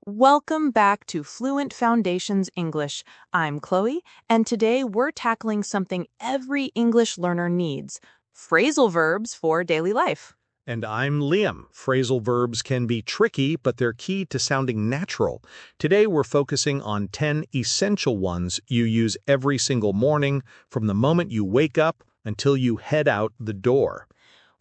Welcome back to Fluent Foundations English. I'm Chloe, and today we're tackling something every English learner needs, phrasal verbs for daily life. And I'm Liam. Phrasal verbs can be tricky, but they're key to sounding natural. Today we're focusing on 10 essential ones you use every single morning from the moment you wake up until you head out the door.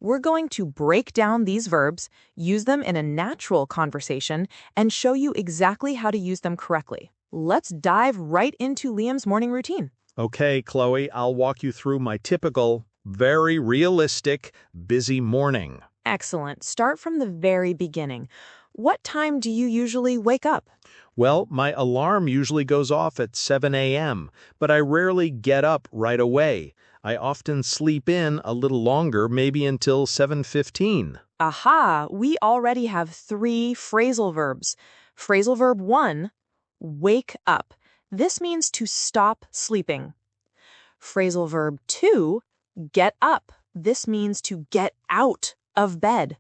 We're going to break down these verbs, use them in a natural conversation, and show you exactly how to use them correctly. Let's dive right into Liam's morning routine. Okay, Chloe, I'll walk you through my typical, very realistic, busy morning. Excellent. Start from the very beginning. What time do you usually wake up? Well, my alarm usually goes off at 7 a.m., but I rarely get up right away. I often sleep in a little longer, maybe until 7:15. Aha, we already have 3 phrasal verbs. Phrasal verb 1, wake up. This means to stop sleeping. Phrasal verb 2, get up. This means to get out of bed.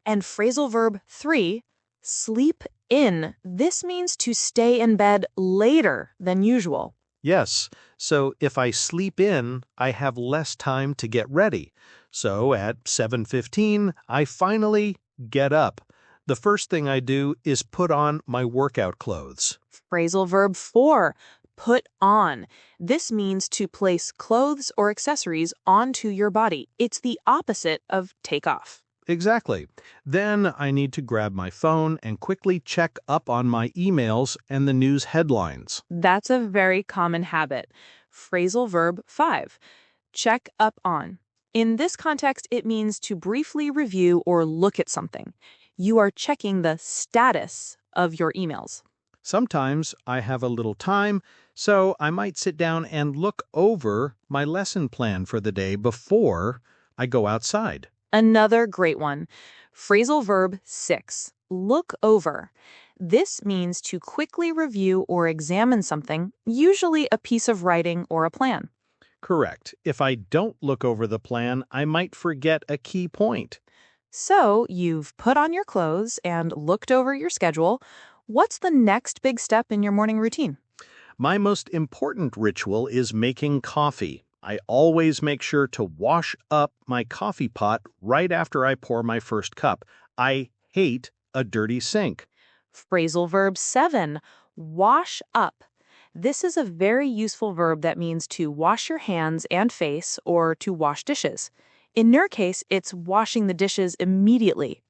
And phrasal verb 3, sleep in. This means to stay in bed later than usual. Yes, so if I sleep in, I have less time to get ready. So at 7:15, I finally get up. The first thing I do is put on my workout clothes. Phrasal verb 4, put on. This means to place clothes or accessories onto your body. It's the opposite of take off. Exactly. Then I need to grab my phone and quickly check up on my emails and the news headlines. That's a very common habit. Phrasal verb 5, check up on. In this context, it means to briefly review or look at something. You are checking the status of your emails. Sometimes I have a little time, so I might sit down and look over my lesson plan for the day before I go outside. Another great one. Phrasal verb 6, look over. This means to quickly review or examine something, usually a piece of writing or a plan. Correct. If I don't look over the plan, I might forget a key point. So you've put on your clothes and looked over your schedule. What's the next big step in your morning routine? My most important ritual is making coffee. I always make sure to wash up my coffee pot right after I pour my first cup. I hate a dirty sink. Phrasal verb 7, wash up. This is a very useful verb that means to wash your hands and face or to wash dishes. In your case, it's washing the dishes immediately.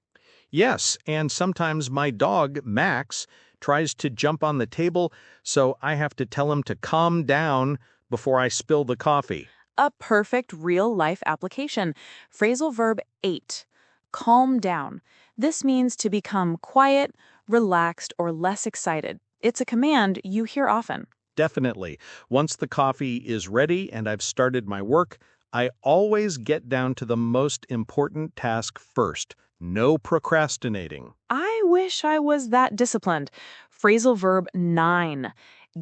Yes, and sometimes my dog, Max, tries to jump on the table, so I have to tell him to calm down before I spill the coffee. A perfect real-life application. Phrasal verb 8, calm down. This means to become quiet, relaxed, or less excited. It's a command you hear often. Definitely. Once the coffee is ready and I've started my work, I always get down to the most important task first. No procrastinating. I wish I was that disciplined. Phrasal verb 9,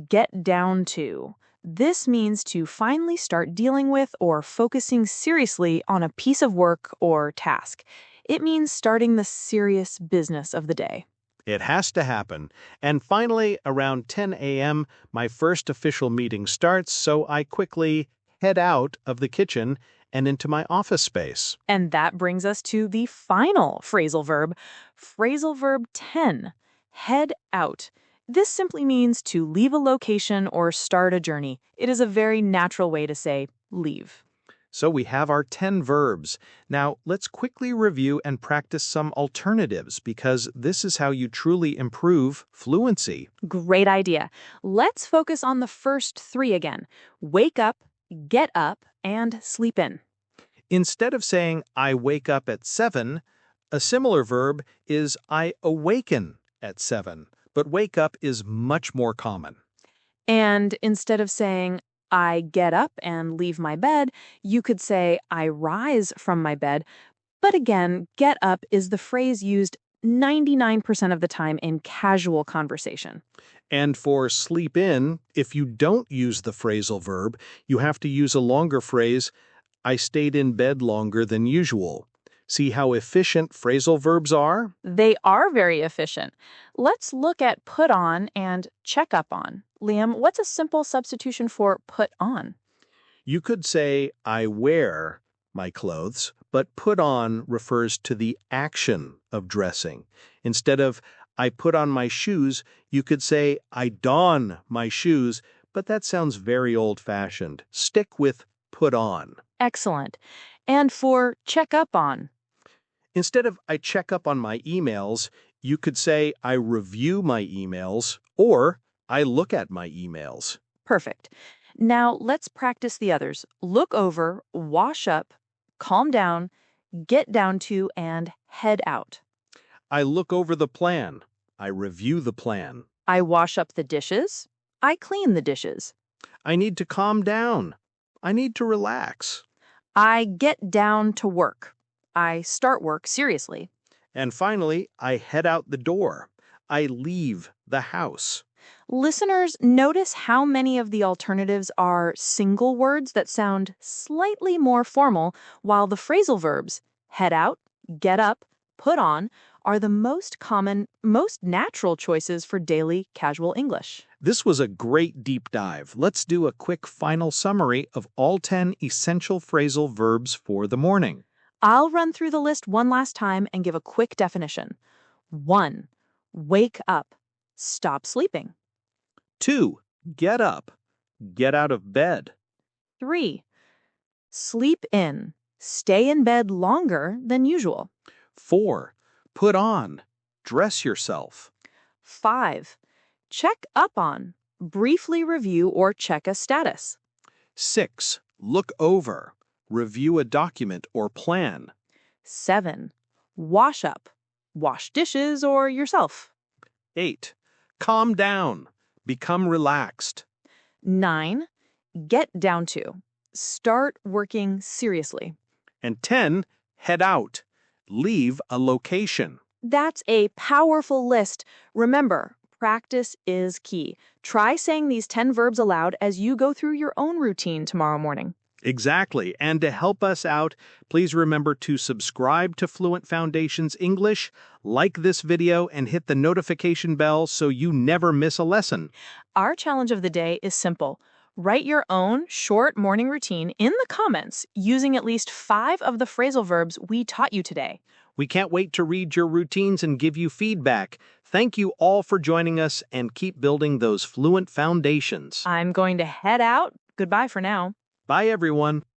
get down to. This means to finally start dealing with or focusing seriously on a piece of work or task. It means starting the serious business of the day. It has to happen. And finally, around 10 a.m., my first official meeting starts, so I quickly head out of the kitchen and into my office space. And that brings us to the final phrasal verb 10, head out. This simply means to leave a location or start a journey. It is a very natural way to say leave. So we have our 10 verbs. Now, let's quickly review and practice some alternatives because this is how you truly improve fluency. Great idea. Let's focus on the first 3 again. Wake up, get up, and sleep in. Instead of saying, I wake up at 7, a similar verb is I awaken at 7, but wake up is much more common. And instead of saying, I get up and leave my bed, you could say, I rise from my bed. But again, get up is the phrase used 99% of the time in casual conversation. And for sleep in, if you don't use the phrasal verb, you have to use a longer phrase, I stayed in bed longer than usual. See how efficient phrasal verbs are? They are very efficient. Let's look at put on and check up on. Liam, what's a simple substitution for put on? You could say, I wear my clothes, but put on refers to the action of dressing. Instead of, I put on my shoes, you could say, I don my shoes, but that sounds very old-fashioned. Stick with put on. Excellent. And for check up on? Instead of, I check up on my emails, you could say, I review my emails, or I look at my emails. Perfect. Now let's practice the others. Look over, wash up, calm down, get down to, and head out. I look over the plan. I review the plan. I wash up the dishes. I clean the dishes. I need to calm down. I need to relax. I get down to work. I start work seriously. And finally, I head out the door. I leave the house. Listeners, notice how many of the alternatives are single words that sound slightly more formal, while the phrasal verbs head out, get up, put on are the most common, most natural choices for daily casual English. This was a great deep dive. Let's do a quick final summary of all 10 essential phrasal verbs for the morning. I'll run through the list one last time and give a quick definition. 1. Wake up. Stop sleeping. 2. Get up. Get out of bed. 3. Sleep in. Stay in bed longer than usual. 4. Put on. Dress yourself. 5. Check up on. Briefly review or check a status. 6. Look over. Review a document or plan. 7. Wash up. Wash dishes or yourself. 8. Calm down. Become relaxed. 9. Get down to. Start working seriously. And 10. Head out. Leave a location. That's a powerful list. Remember, practice is key. Try saying these 10 verbs aloud as you go through your own routine tomorrow morning. Exactly. And to help us out, please remember to subscribe to Fluent Foundations English, like this video, and hit the notification bell so you never miss a lesson. Our challenge of the day is simple. Write your own short morning routine in the comments using at least 5 of the phrasal verbs we taught you today. We can't wait to read your routines and give you feedback. Thank you all for joining us, and keep building those fluent foundations. I'm going to head out. Goodbye for now. Bye, everyone.